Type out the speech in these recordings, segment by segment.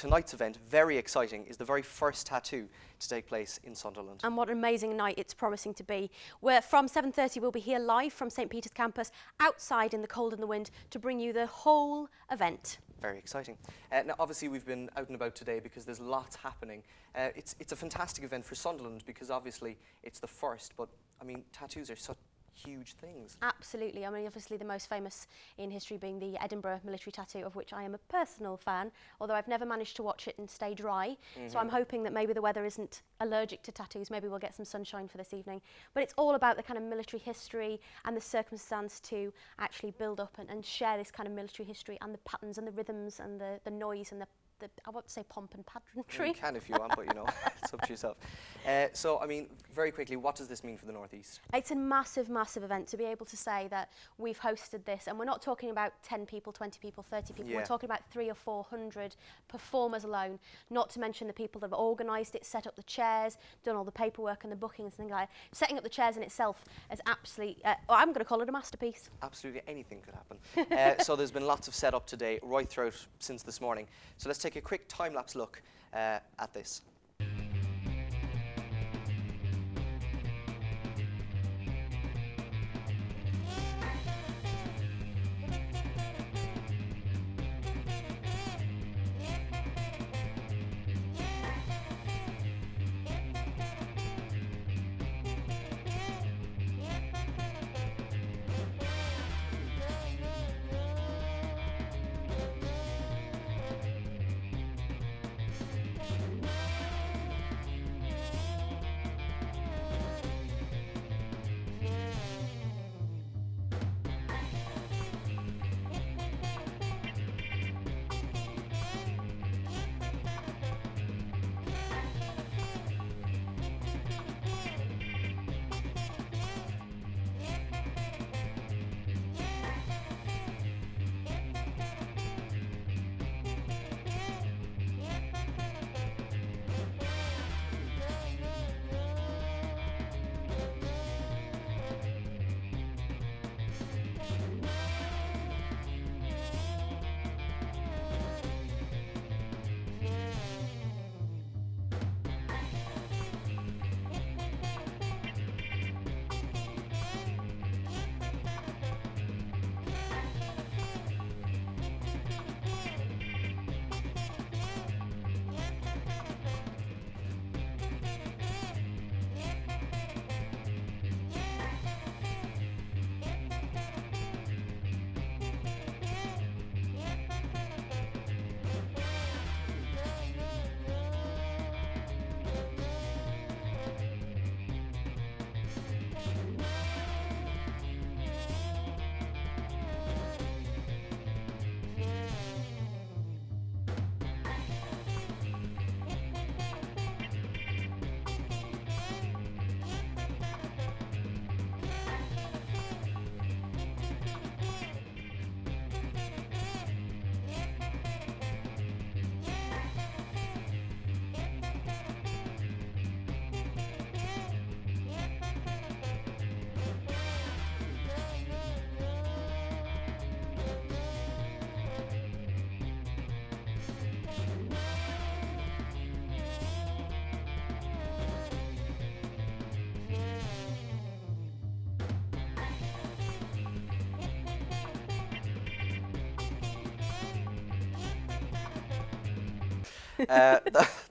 tonight's event, very exciting, is the very first tattoo to take place in Sunderland. And what an amazing night it's promising to be. We're from 7:30, we'll be here live from St Peter's campus, outside in the cold and the wind, to bring you the whole event. Very exciting. Now, obviously, we've been out and about today because there's lots happening. It's a fantastic event for Sunderland because obviously it's the first, but I mean, tattoos are such huge things. Absolutely. I mean, obviously the most famous in history being the Edinburgh military tattoo, of which I am a personal fan, although I've never managed to watch it and stay dry. So I'm hoping that maybe the weather isn't allergic to tattoos. Maybe we'll get some sunshine for this evening. But it's all about the kind of military history and the circumstance to actually build up and share this kind of military history and the patterns and the rhythms and the noise and the I won't say pomp and pageantry. You can if you want, but you know, it's up to yourself. So, I mean, very quickly, what does this mean for the North East? It's a massive, massive event to be able to say that we've hosted this, and we're not talking about 10 people, 20 people, 30 people. We're talking about 300 or 400 performers alone, not to mention the people that have organised it, set up the chairs, done all the paperwork and the bookings and things like that. Setting up the chairs in itself is absolutely, I'm going to call it a masterpiece. Absolutely anything could happen. So there's been lots of setup today, right throughout since this morning. So let's take a quick time-lapse look at this.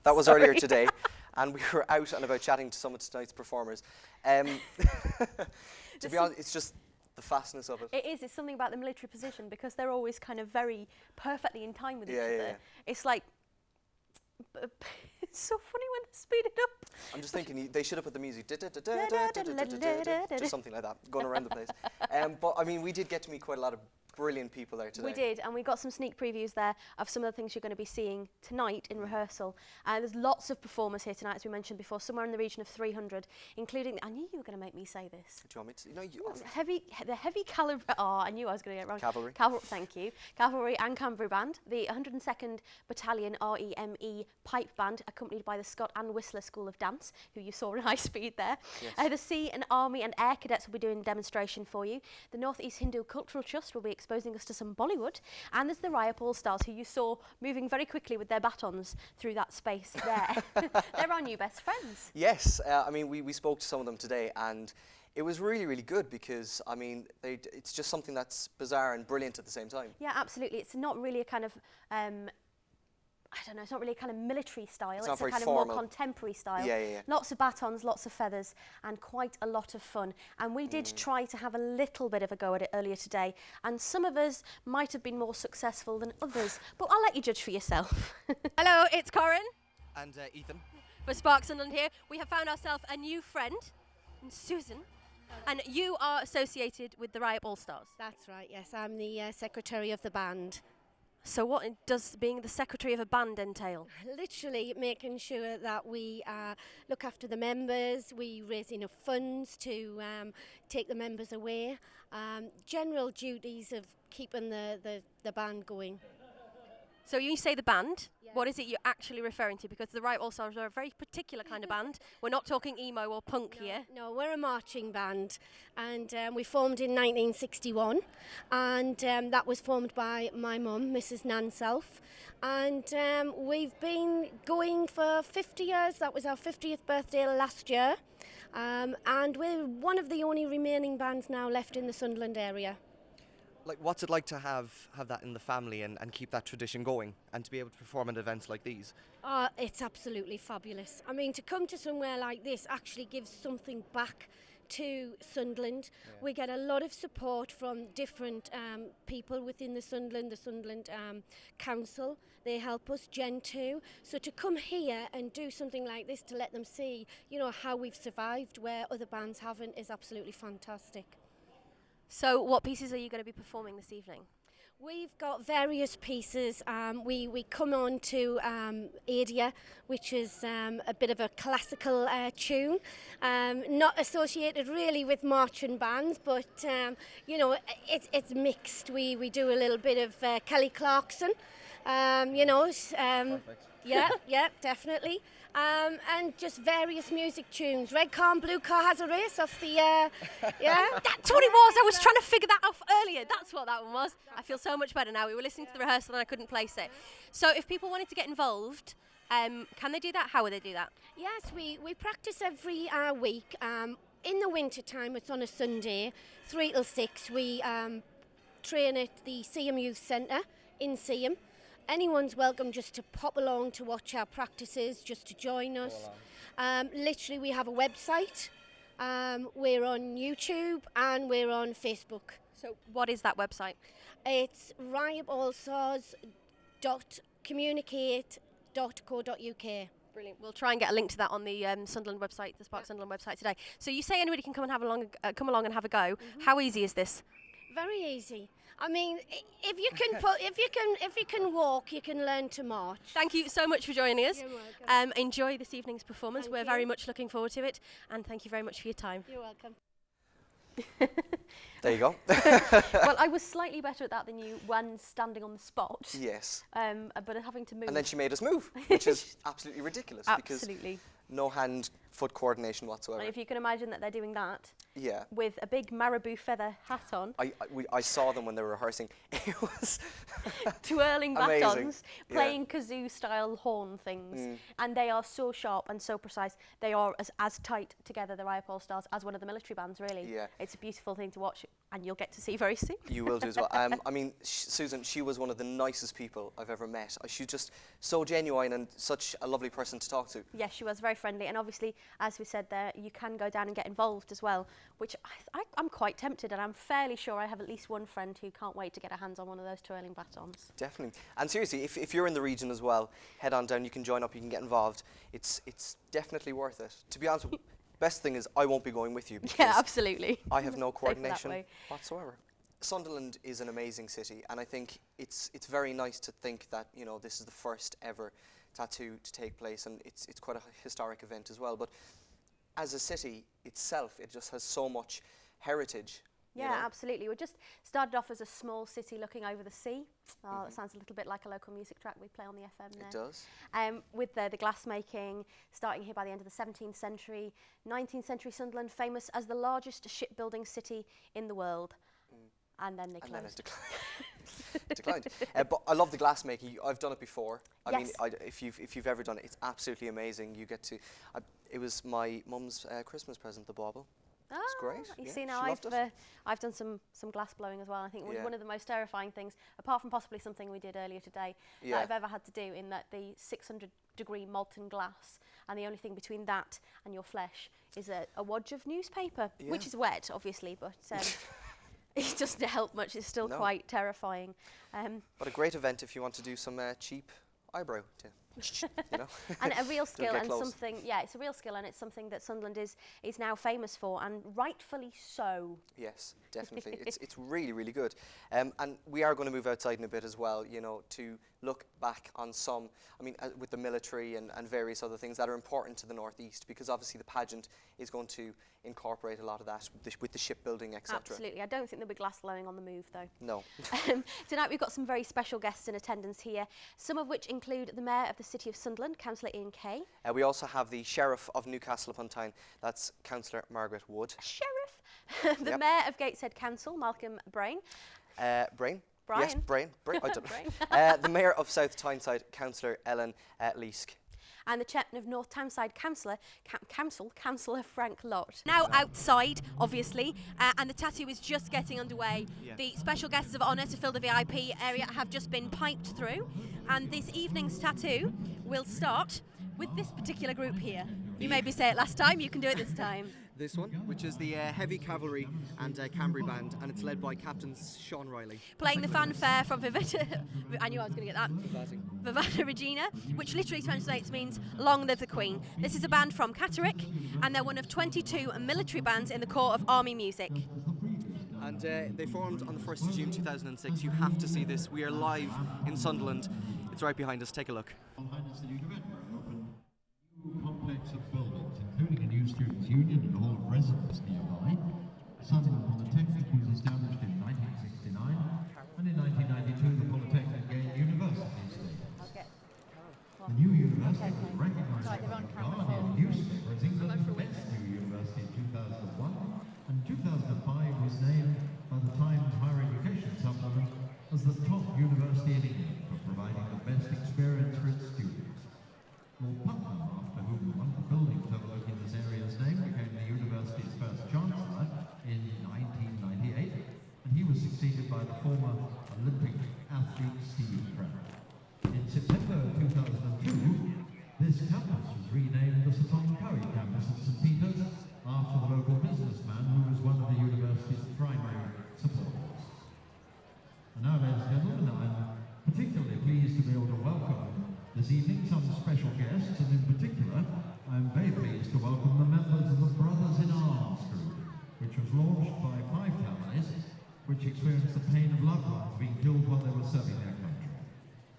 That was earlier today, and we were out and about chatting to some of tonight's performers. To be honest, it's just the fastness of it. It is. It's something about the military position because they're always kind of very perfectly in time with each other. Yeah. It's like, it's so funny when they speed it up. I'm just thinking they should have put the music, just something like that, going around the place. But I mean, we did get to meet quite a lot of brilliant people there today. We did, and we got some sneak previews there of some of the things you're going to be seeing tonight in rehearsal. There's lots of performers here tonight, as we mentioned before, somewhere in the region of 300, including, I knew you were going to make me say this. Do you want me to? No, you. The heavy caliber. Oh, I knew I was going to get it wrong. Cavalry. Thank you. Cavalry and Cavalry Band, the 102nd Battalion REME Pipe Band, accompanied by the Scott and Whistler School of Dance, who you saw in high speed there. Yes. The Sea and Army and Air Cadets will be doing a demonstration for you. The North East Hindu Cultural Trust will be exposing us to some Bollywood. And there's the Riot All-Stars, who you saw moving very quickly with their batons through that space there. They're our new best friends. Yes, I mean, we spoke to some of them today, and it was really, really good because, I mean, it's just something that's bizarre and brilliant at the same time. Yeah, absolutely. It's not really a kind of, I don't know, it's not really a kind of military style. It's It's not a very kind formal. of more contemporary style. Yeah. Lots of batons, lots of feathers, and quite a lot of fun. And we did try to have a little bit of a go at it earlier today. And some of us might have been more successful than others. But I'll let you judge for yourself. Hello, it's Corin And Ethan? for Sunderland here. We have found ourselves a new friend, Susan, and you are associated with the Riot All-Stars. That's right, yes. I'm the secretary of the band. So what does being the secretary of a band entail? Literally making sure that we look after the members, we raise enough funds to take the members away. General duties of keeping the band going. So you say the band, Yeah. what is it you're actually referring to? Because the Riot All-Stars are a very particular kind of band. We're not talking emo or punk here. No, we're a marching band, and we formed in 1961, and that was formed by my mum, Mrs. Nanself, and we've been going for 50 years. That was our 50th birthday last year, and we're one of the only remaining bands now left in the Sunderland area. Like, what's it like to have that in the family and keep that tradition going and to be able to perform at events like these? It's absolutely fabulous. I mean, to come to somewhere like this actually gives something back to Sunderland. Yeah. We get a lot of support from different people within the Sunderland Council. They help us, Gen 2. So to come here and do something like this to let them see, you know, how we've survived where other bands haven't is absolutely fantastic. So what pieces are you going to be performing this evening? We've got various pieces. We come on to Adia, which is a bit of a classical tune, not associated really with marching bands, but you know, it's mixed. We do a little bit of Kelly Clarkson, you know. Yeah, definitely. And just various music tunes. Red car and blue car has a race off the, yeah. That's what it was. I was trying to figure that out earlier. That's what that one was. I feel so much better now. We were listening to the rehearsal and I couldn't place it. So if people wanted to get involved, can they do that? How would they do that? Yes, we practice every week. In the winter time, it's on a Sunday, 3 till 6. We train at the Seaham Youth Centre in Seaham. Anyone's welcome just to pop along to watch our practices, just to join us. Literally, we have a website. We're on YouTube and we're on Facebook. So what is that website? It's riotallstars.communicate.co.uk. Brilliant. We'll try and get a link to that on the Sunderland website, the Spark Sunderland website today. So you say anybody can come along and have a go. How easy is this? Very easy. I mean, if you can walk, you can learn to march. Thank you so much for joining us. You're welcome. Enjoy this evening's performance. Thank We're you. very much looking forward to it, and thank you very much for your time. You're welcome. There you go. Well, I was slightly better at that than you when standing on the spot. Yes. But having to move. And then she made us move, which is absolutely ridiculous. Absolutely. Because no hand-foot coordination whatsoever. And if you can imagine that they're doing that Yeah. with a big marabou feather hat on, I saw them when they were rehearsing. It was twirling amazing. batons, Yeah. playing kazoo-style horn things, and they are so sharp and so precise. They are as tight together, the Riot All-Stars, as one of the military bands, really. Yeah. It's a beautiful thing to watch, and you'll get to see very soon. You will do as well. I mean, Susan, she was one of the nicest people I've ever met. She's just so genuine and such a lovely person to talk to. Yes, she was very friendly, and obviously, as we said there, you can go down and get involved as well, which I'm quite tempted, and I'm fairly sure I have at least one friend who can't wait to get her hands on one of those twirling batons. Definitely. And seriously, if you're in the region as well, head on down, you can join up, you can get involved. It's definitely worth it. To be honest, best thing is I won't be going with you because Yeah, absolutely. I have no Safer that coordination way. whatsoever. Sunderland is an amazing city, and I think it's very nice to think that, you know, this is the first ever tattoo to take place, and it's quite a historic event as well. But as a city itself, it just has so much heritage. you Yeah, know? absolutely. We just started off as a small city looking over the sea. Oh, that sounds a little bit like a local music track we play on the FM there. It does. With the glass making, starting here by the end of the 17th century. 19th century Sunderland, famous as the largest shipbuilding city in the world. and then they And then it closed. declined. But I love the glass making. I've done it before. I mean, Yes. if you've ever done it, it's absolutely amazing. You get to. It was my mum's Christmas present, the bauble. It's great. You Yeah, see she now loved it. I've done some glass blowing as well. I think it was Yeah. one of the most terrifying things, apart from possibly something we did earlier today, Yeah. that I've ever had to do, in that the 600-degree molten glass, and the only thing between that and your flesh is a wodge of newspaper, which Yeah. is wet, obviously, but it doesn't help much. It's still No. quite terrifying. But a great event if you want to do some cheap eyebrow, you know. And a real skill, get and close. something, it's a real skill, and it's something that Sunderland is now famous for, and rightfully so. Yes, definitely. It's really, really good. And we are going to move outside in a bit as well, you know, to look back on some, I mean, with the military and various other things that are important to the Northeast, because obviously the pageant is going to incorporate a lot of that with the shipbuilding, etc. Absolutely. I don't think there'll be glass blowing on the move, though. No. Tonight we've got some very special guests in attendance here, some of which include the Mayor of the City of Sunderland, Councillor Ian Kay. We also have the Sheriff of Newcastle upon Tyne, that's Councillor Margaret Wood. Sheriff! The Yep. Mayor of Gateshead Council, Malcolm Brain. Brain? Brian. Yes, Brain. I don't Brain. know. The Mayor of South Tyneside, Councillor Ellen Leask. And the Chairman of North Townside Councillor Frank Lott. Now outside, obviously, and the tattoo is just getting underway. Yeah. The special guests of honour to fill the VIP area have just been piped through, and this evening's tattoo will start with this particular group here. You made me say it last time, you can do it this time. This one, which is the Heavy Cavalry and Cambry Band, and it's led by Captain Sean Riley. Playing the fanfare from Vivata, I knew I was going to get that. Vivata Regina, which literally translates means Long Live the Queen. This is a band from Catterick, and they're one of 22 military bands in the Corps of Army Music. And they formed on the 1st of June 2006. You have to see this. We are live in Sunderland. It's right behind us. Take a look. Complex of buildings, including a new students' union and hall of residence nearby. Sunderland Polytechnic was established in 1969, and in 1992 the Polytechnic gained university status. The new university was recognised by the Guardian newspaper as England's best new university in 2001, and 2005 was named by the Times Higher Education Supplement as the top university in England for providing the best experience for its students. Lord Putnam, after whom one of the buildings overlooking this area's name, became the university's first chancellor in 1998, and he was succeeded by the former Olympic athlete Steve Brown. In September 2002, this campus was renamed the Sir Tom Cowie campus at St Peter's after the local businessman who was one of the university's primary supporters. And now, ladies and gentlemen, I'm particularly pleased to be able to welcome this evening some special guests, and in particular, I'm very pleased to welcome the members of the Brothers in Arms group, which was launched by 5 families which experienced the pain of loved ones being killed while they were serving their country.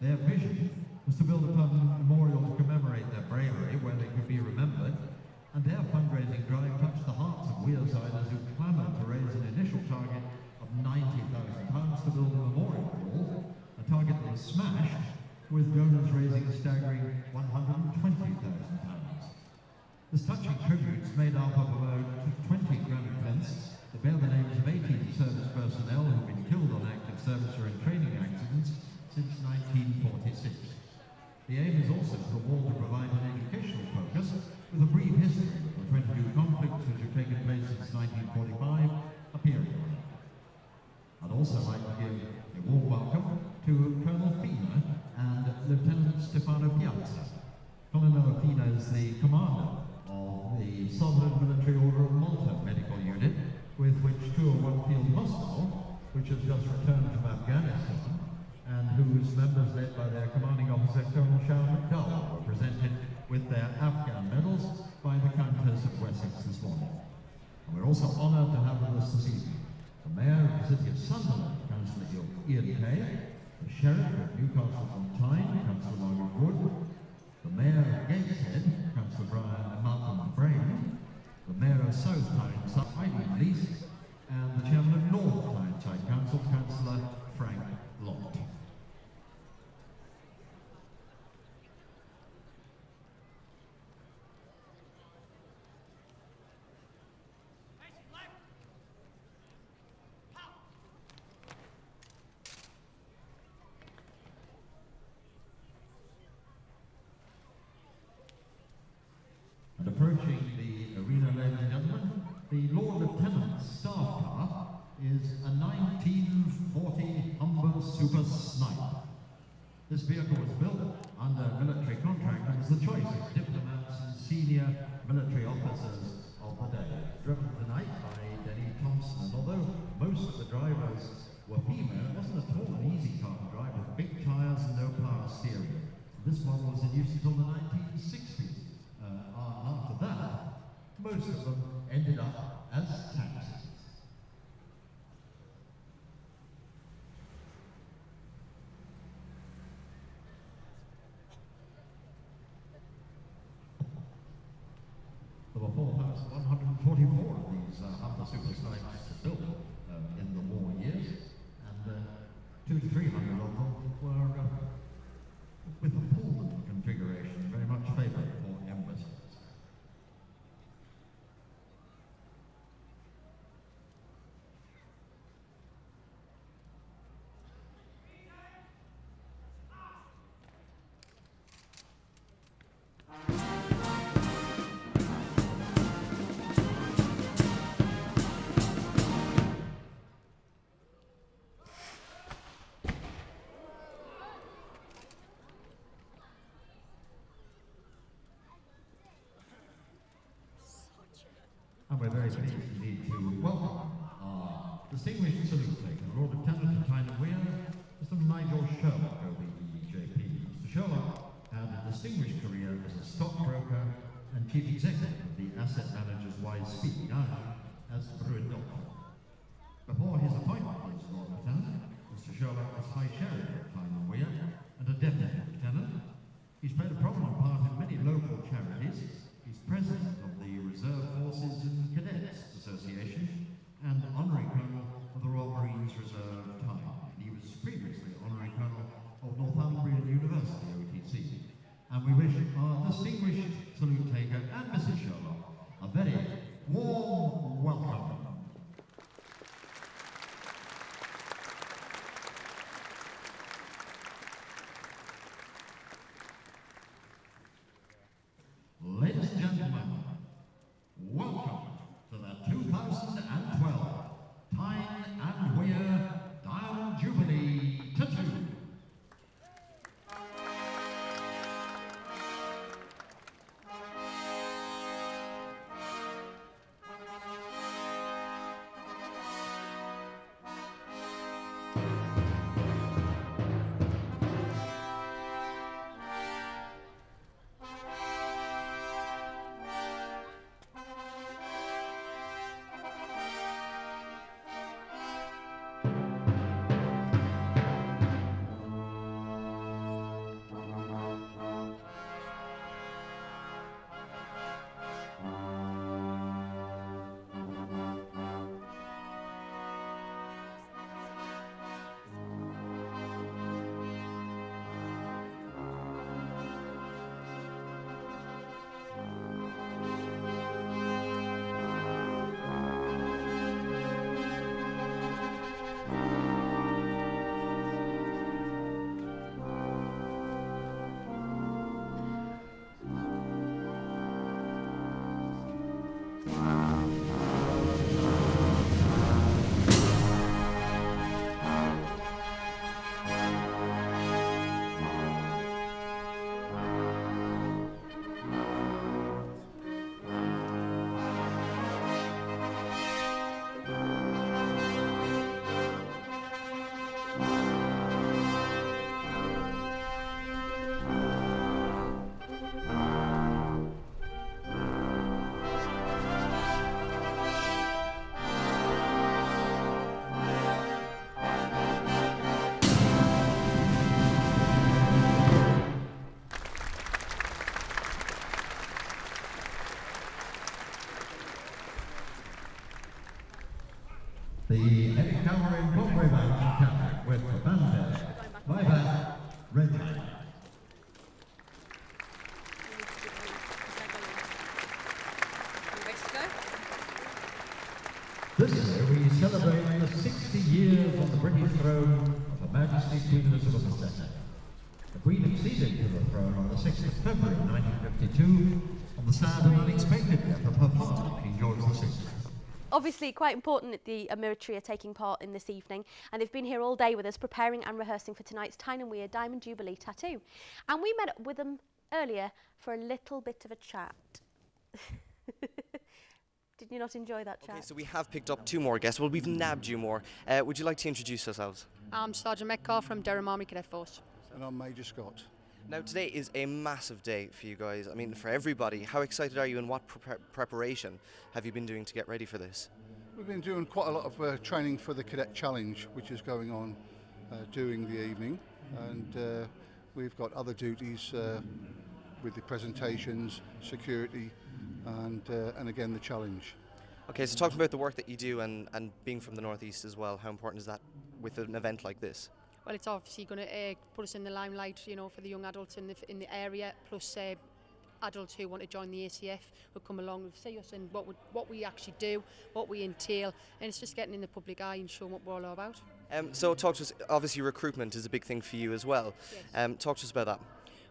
Their vision was to build a permanent memorial to commemorate their bravery where they could be remembered, and their fundraising drive touched the hearts of Wearsiders who clamoured to raise an initial target of £90,000 to build a memorial wall, a target that was smashed, with donors raising a staggering £120,000. This touching tribute is made up of about 20 granite plinths that bear the names of 18 service personnel who have been killed on active service or in training accidents since 1946. The aim is also for the wall to provide an educational focus with a brief history of the 22 conflicts which have taken place since 1945, a period. I'd also like to give a warm welcome to Colonel Fina and Lieutenant Stefano Piazza. Colonel Fina is the commander of the Sovereign Military Order of Malta medical unit, with which Tour One Field Hospital, which has just returned from Afghanistan, and whose members, led by their commanding officer Colonel Sharon McDowell, were presented with their Afghan medals by the Countess of Wessex this morning. And we're also honoured to have with us this evening the Mayor of the City of Sunderland, Councillor Ian Kay, the Sheriff of Newcastle upon Tyne, Councillor Margaret Wood, the Mayor of Gateshead, Councillor Malcolm Brain, the Mayor of South Tyneside, Heidi Leask, and the Chairman of North Tyneside Council, Councillor Frank Lott. staff car is a 1940 Humber Super Snipe. This vehicle was built under military contract and was the choice of diplomats and senior military officers of the day. Driven tonight by Denny Thompson, and although most of the drivers were female, it wasn't at all an easy car to drive with big tyres and no power steering. This model was in use until the 1960s. After that, most of them ended up as taxis. There were 4,144 of these Humber Super Snipes built in the war years, and 200 to 300 of them were with a Pullman configuration, very much favoured for embassies. And we're very pleased indeed to welcome our distinguished salute taker, Lord Lieutenant Tyne Weir, Mr. Nigel Sherlock, OBEJP. Mr. Sherlock had a distinguished career as a stockbroker and chief executive of the asset managers Wise Speed, now as Bruin-Dolphin. Before his appointment as Lord Lieutenant, Mr. Sherlock was High Sheriff of Tyne Weir and a Deputy Lieutenant. He's played a prominent part in many local charities. He's president of the Reserve Forces and Cadets Association and Honorary Colonel of the Royal Marines Reserve Tyne. He was previously Honorary Colonel of Northumbrian University, OTC. And we wish our distinguished salute taker and Mrs. Sherlock a very warm welcome. Ladies and gentlemen, welcome to the 2012 Tyne and Weir Diamond Jubilee Tattoo. The heavy cavalry Broadway band captain with the fanfare. My band, Red Hand. This year we celebrate the 60 years on the British throne of Her Majesty Queen Elizabeth II. The Queen acceded to the throne on the 6th of February 1952 on the sad and unexpected death of her father, King George VI. obviously quite important that the military are taking part in this evening, and they've been here all day with us preparing and rehearsing for tonight's Tyne and Weir Diamond Jubilee tattoo. And we met up with them earlier for a little bit of a chat. Did you not enjoy that chat? Okay, so we have picked up 2 more guests. Well, we've nabbed you more. Would you like to introduce yourselves? I'm Sergeant Metcalf from Durham Army Cadet Force. And I'm Major Scott. Now, today is a massive day for you guys. I mean, for everybody. How excited are you, and what preparation have you been doing to get ready for this? We've been doing quite a lot of training for the Cadet Challenge, which is going on during the evening. And we've got other duties with the presentations, security, and again the challenge. Okay, so talking about the work that you do and being from the Northeast as well, how important is that with an event like this? Well, it's obviously going to put us in the limelight, you know, for the young adults in the area, plus adults who want to join the ACF will come along and see us and what we actually do, what we entail, and it's just getting in the public eye and showing what we're all about. So talk to us, obviously recruitment is a big thing for you as well. Yes. Talk to us about that.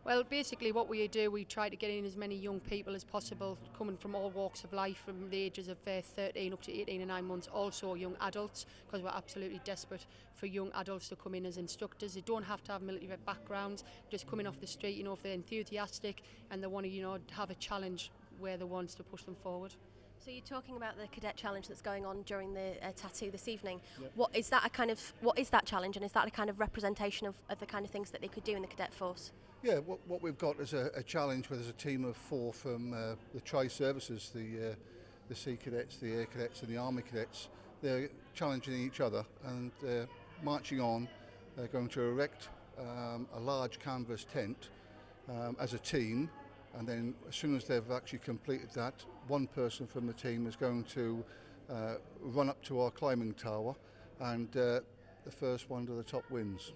Well, basically what we do, we try to get in as many young people as possible, coming from all walks of life, from the ages of 13 up to 18 and 9 months, also young adults, because we're absolutely desperate for young adults to come in as instructors. They don't have to have military backgrounds, just coming off the street, you know, if they're enthusiastic and they want to, you know, have a challenge where they want to push them forward. So you're talking about the Cadet Challenge that's going on during the tattoo this evening. Yep. What is that challenge, and is that a kind of representation of the kind of things that they could do in the Cadet Force? Yeah, what we've got is a challenge where there's a team of 4 from the tri-services, the Sea Cadets, the Air Cadets and the Army Cadets. They're challenging each other and marching on. They're going to erect a large canvas tent as a team, and then as soon as they've actually completed that, one person from the team is going to run up to our climbing tower, and the first one to the top wins.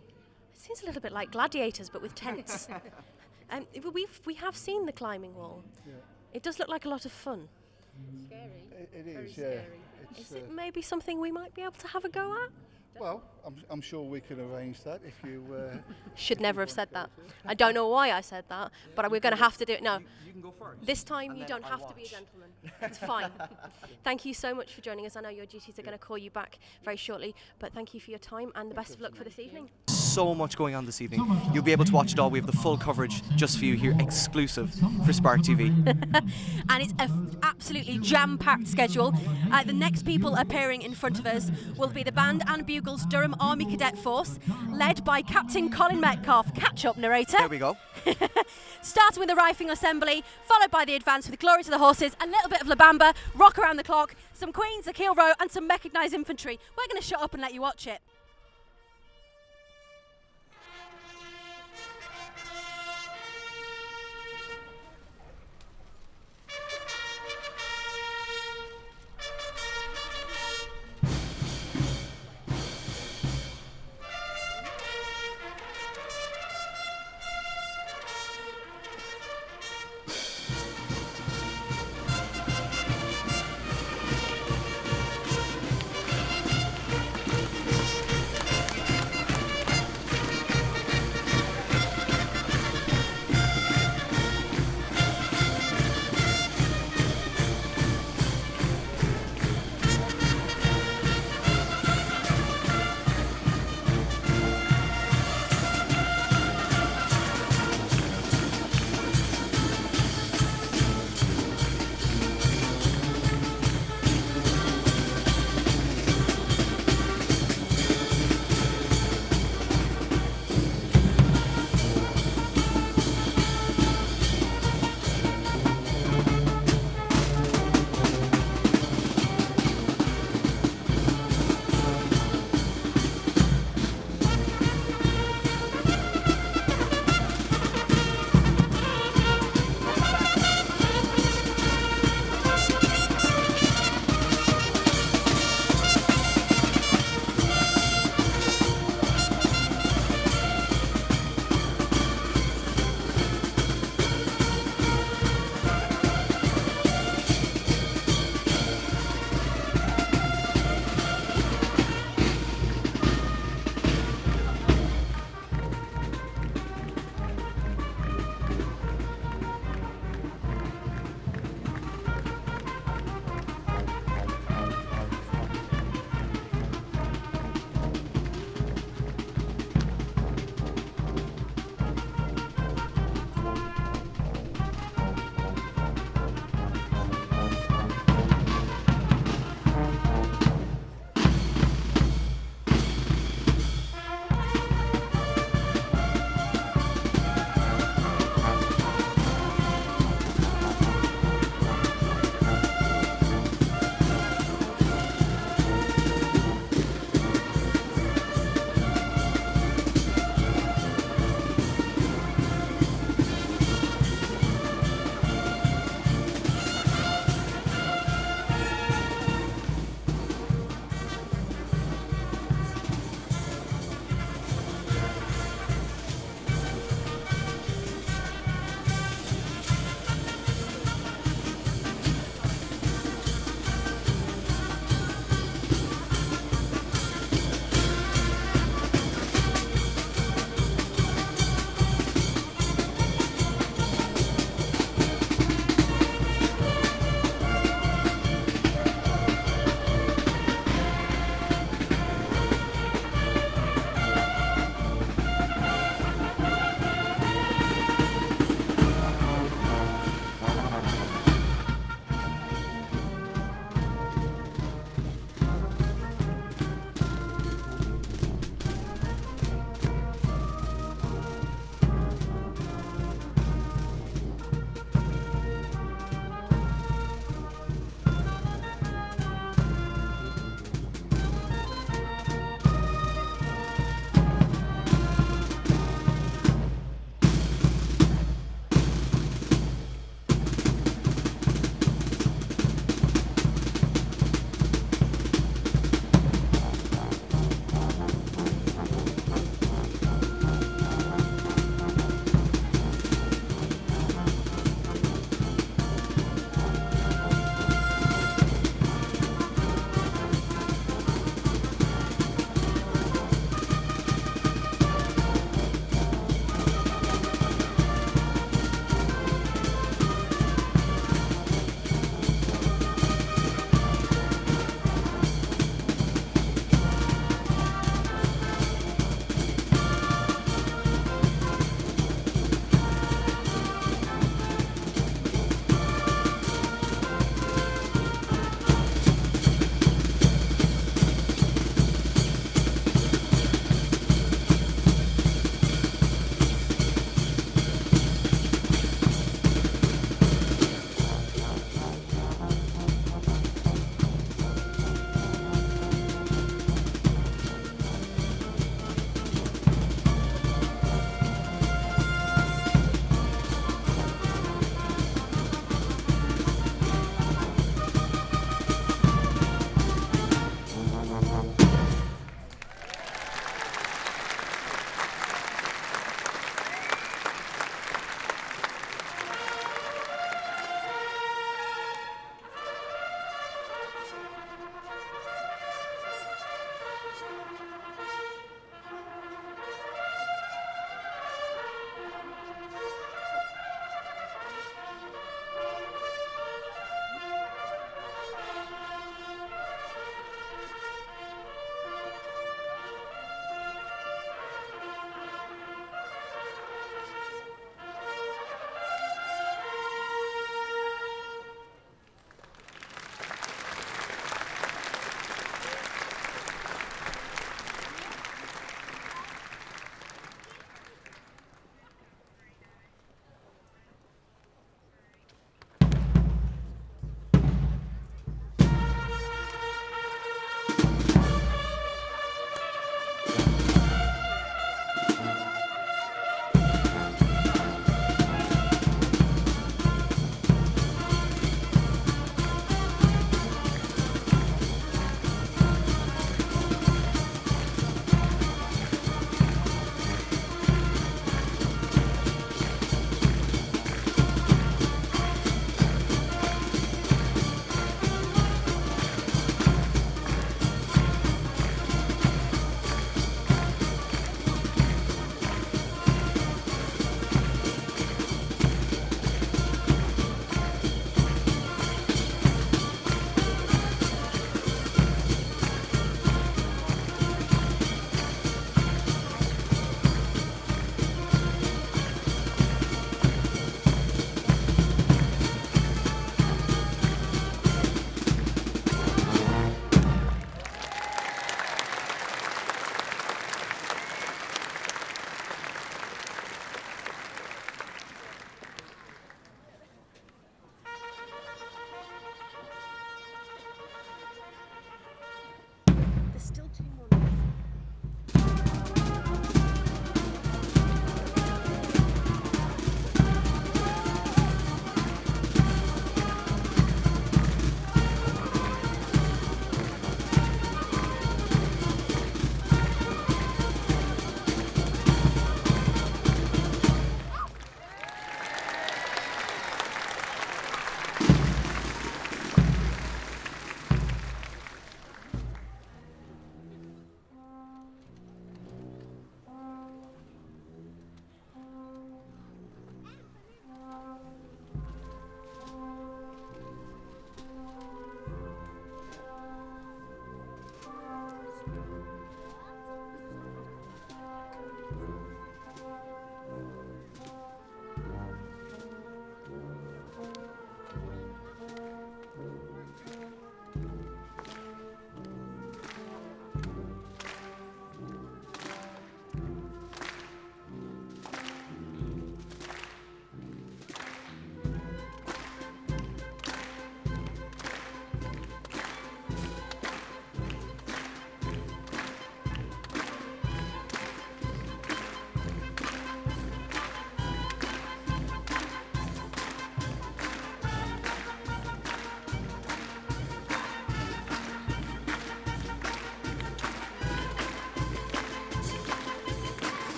It seems a little bit like Gladiators, but with tents. We have seen the climbing wall. Yeah. It does look like a lot of fun. Scary. It Very is, scary. yeah. Is it maybe something we might be able to have a go at? Well, I'm sure we can arrange that if you... Should never have said that. I don't know why I said that, but we're going to have to do it. No, You can go first. this time And you then don't I'll have to be a watch. gentleman. It's fine. Thank you so much for joining us. I know your duties are going to call you back very shortly, but thank you for your time and the best of luck for this evening. So much going on this evening. You'll be able to watch it all. We have the full coverage just for you here, exclusive for Spark TV. And it's an absolutely jam-packed schedule. The next people appearing in front of us will be the Band and Bugles Durham Army Cadet Force, led by Captain Colin Metcalf, catch-up narrator. There we go. Starting with the rifling assembly, followed by the advance with Glory to the Horses, a little bit of La Bamba, Rock Around the Clock, some Queens, a Keel Row, and some mechanised infantry. We're going to shut up and let you watch it.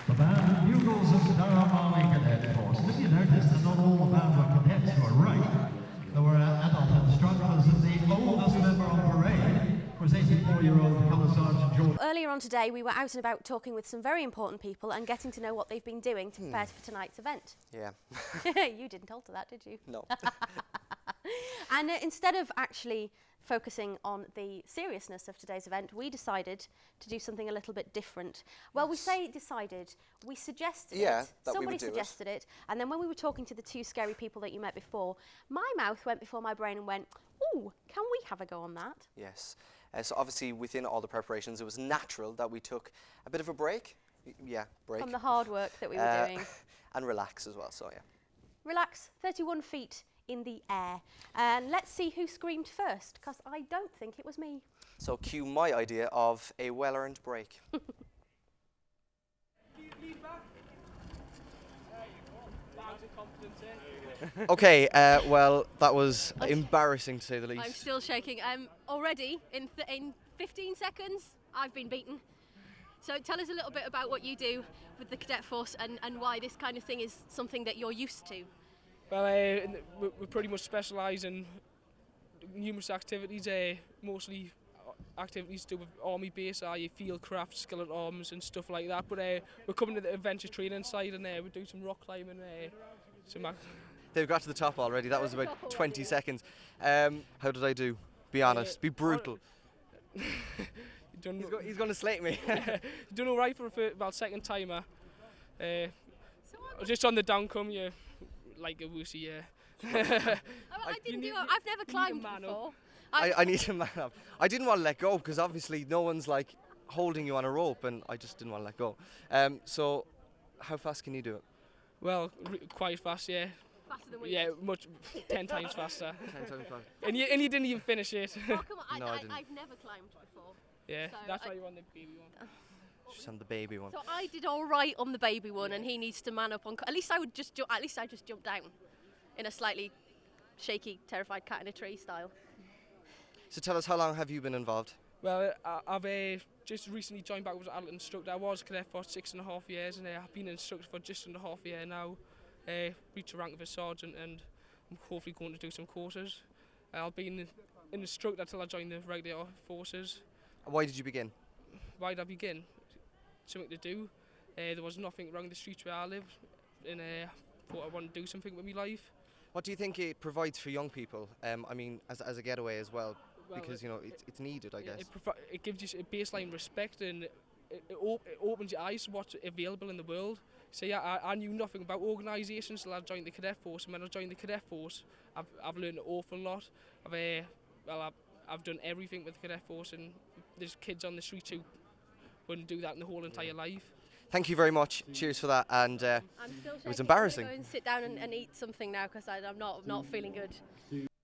The band and bugles of the Durham Army Cadet Force. Did you notice that not all the band were cadets who were right? There were adult instructors, and the oldest member on parade was 84-year-old Colour Sergeant George. Earlier on today, we were out and about talking with some very important people and getting to know what they've been doing to prepare for tonight's event. Yeah. You didn't alter that, did you? No. And instead of actually focusing on the seriousness of today's event, we decided to do something a little bit different. Well, we say decided, we suggested Yeah, it, that we somebody would do it. suggested it, and then when we were talking to the two scary people that you met before, my mouth went before my brain and went, ooh, can we have a go on that? Yes. So obviously within all the preparations, it was natural that we took a bit of a break. Yeah, break. From the hard work that we were doing. And relax as well, so yeah. Relax, 31 feet in the air. And let's see who screamed first, because I don't think it was me. So cue my idea of a well-earned break. Okay, well, that was embarrassing to say the least. I'm still shaking. Already, in 15 seconds, I've been beaten. So tell us a little bit about what you do with the Cadet Force and why this kind of thing is something that you're used to. Well, we pretty much specialise in numerous activities, mostly activities to do with army base, field craft, skillet arms and stuff like that. But we're coming to the adventure training side and we do some rock climbing, They've got to the top already. That was about 20 seconds. How did I do? Be honest. Be brutal. He's going to slate me. You've done all right for about second timer. Just on the down come, you like a wussy, yeah. I've never climbed before. I need to man up. I didn't want to let go because obviously no one's like holding you on a rope, and I just didn't want to let go. So, how fast can you do it? Well, quite fast, yeah. faster than we Yeah, did. much 10 times faster. 10 times faster. And you didn't even finish it. Oh, come on. No, I didn't. I've never climbed before. Yeah, So that's I- why you want the baby one. She's on the baby one. So I did all right on the baby one, and he needs to man up on. At least I would just at least I just jumped down, in a slightly shaky, terrified cat in a tree style. So tell us, how long have you been involved? Well, I've just recently joined back as an adult instructor. I was a cadet for 6.5 years, and I've been an instructor for just under half a year now. Reached the rank of a sergeant, and I'm hopefully going to do some courses. I'll be an instructor till I join the regular forces. Why did you begin? Why did I begin? Something to do. There was nothing around the streets where I live, and thought I wanted to do something with my life. What do you think it provides for young people? I mean, as a getaway as well, Well, because, you know, it's needed, I guess. It gives you a baseline respect, and it opens your eyes to what's available in the world. So yeah, I knew nothing about organisations till I joined the cadet force, and when I joined the cadet force, I've learned an awful lot. I've done everything with the cadet force, and there's kids on the streets who wouldn't do that in the whole entire life. Thank you very much. Cheers for that. And I'm still it was shaking. embarrassing. I'm going to go and sit down and eat something now because I'm not feeling good.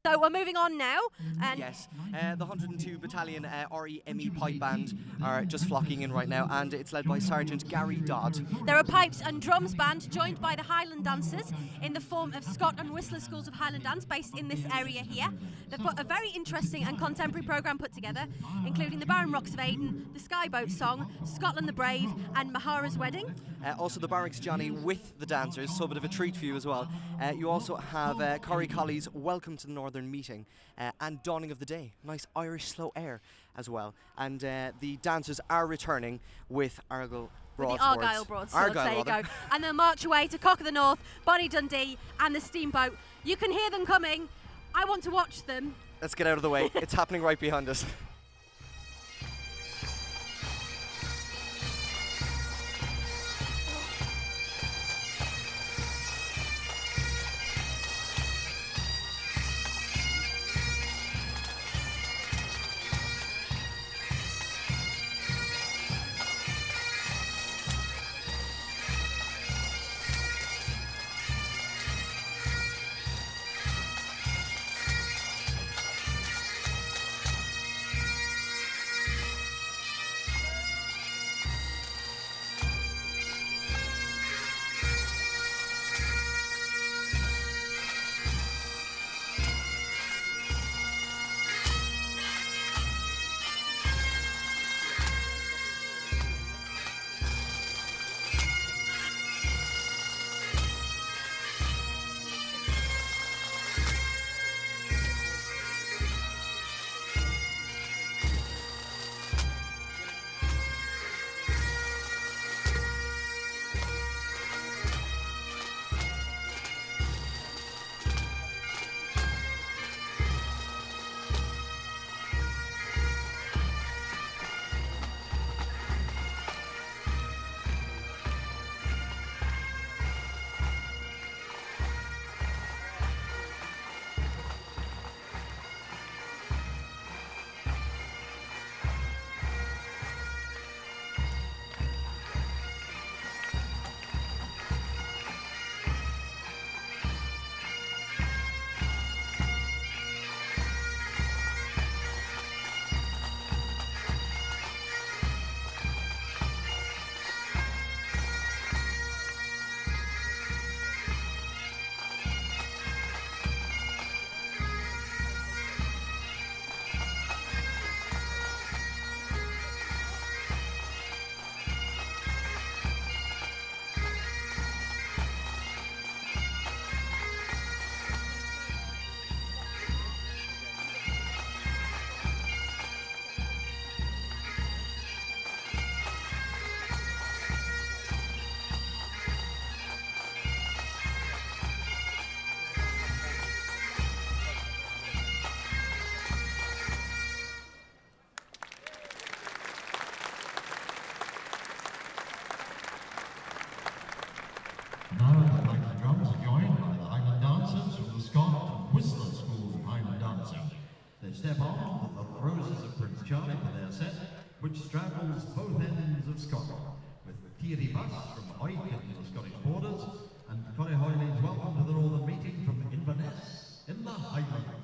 So we're moving on now. And yes, the 102 Battalion REME Pipe Band are just flocking in right now, and it's led by Sergeant Gary Dodd. there are pipes and drums band joined by the Highland dancers in the form of Scott and Whistler Schools of Highland Dance based in this area here. They've got a very interesting and contemporary programme put together, including the Barren Rocks of Aden, the Skyboat Song, Scotland the Brave and Mahara's Wedding. Also the Barracks Johnny with the dancers, so a bit of a treat for you as well. You also have Corrie Colley's Welcome to the Northern Meeting and Dawning of the Day, nice Irish slow air as well. And the dancers are returning with Argyll With the Broadswords. Argyle Broadswords, there you rather. go. And they'll march away to Cock of the North, Bonnie Dundee and the Steamboat. You can hear them coming. I want to watch them. Let's get out of the way. It's happening right behind us. the Highland